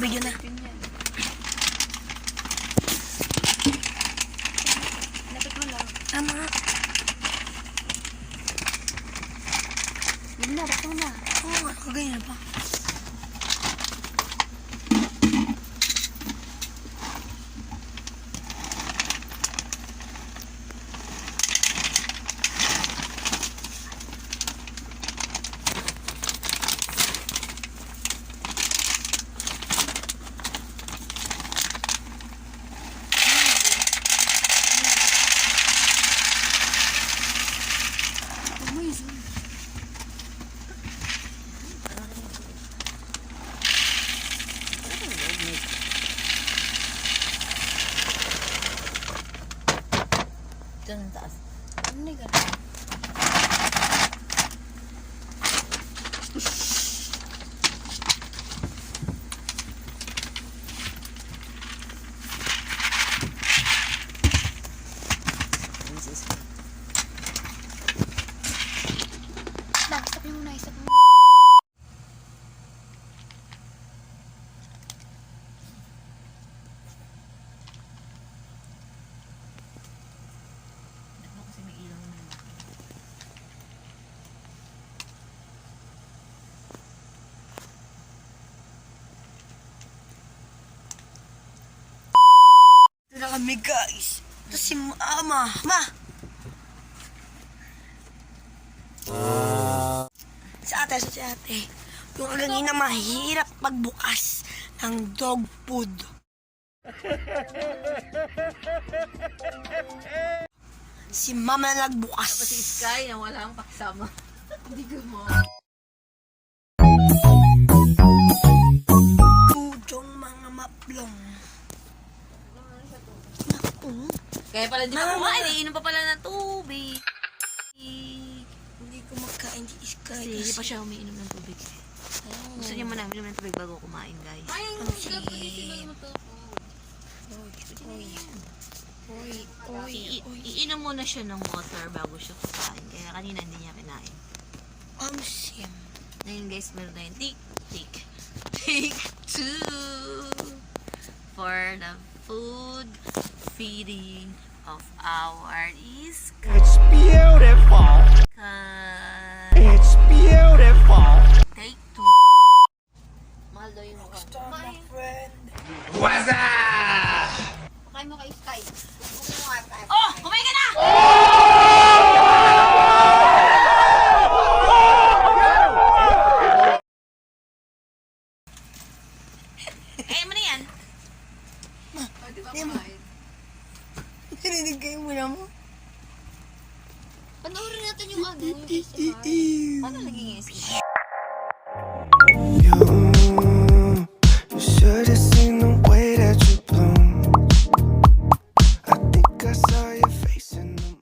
Nakabidyo na. Lapit mo lang. Tama. Yun na, bakit mo na. Oo nga, ganyan pa. Ito ng taas. Ano na gano'n? Stop yung muna, stop mo. Kasi may ilaw na malaki. Ito na kami guys. Ito si Mama. Ma! Sa ate. Yung kanina mahirap magbukas ng dog food. Si Mama na nagbukas. Tapos si Sky na wala akong pakisama. Hindi ko mo. Tudong mga maplong. Naku. Kaya pala di pa kumain, iinom pa pala ng tubig. Hindi ko makain di iskay. Kasi hindi pa siya umiinom ng tubig. Gusto niya muna uminom ng tubig bago kumain, guys. Iinom muna siya ng water bago siya kumain. Kaya kanina hindi niya kinain. Sim. Ngayon guys, meron tayong take 2 for the food feeding of our Iskay. It's beautiful. It's beautiful. Take 2. Mahal daw yung mukha. My friend. What's up? Kumain mo kay Sky. Kumain Oh! Kumain ka na! Kaya mo na yan. Di ba kumain? Narinig kayo muna mo. Panoorin natin yung ano, yung ASMR. Paano naging ASMR?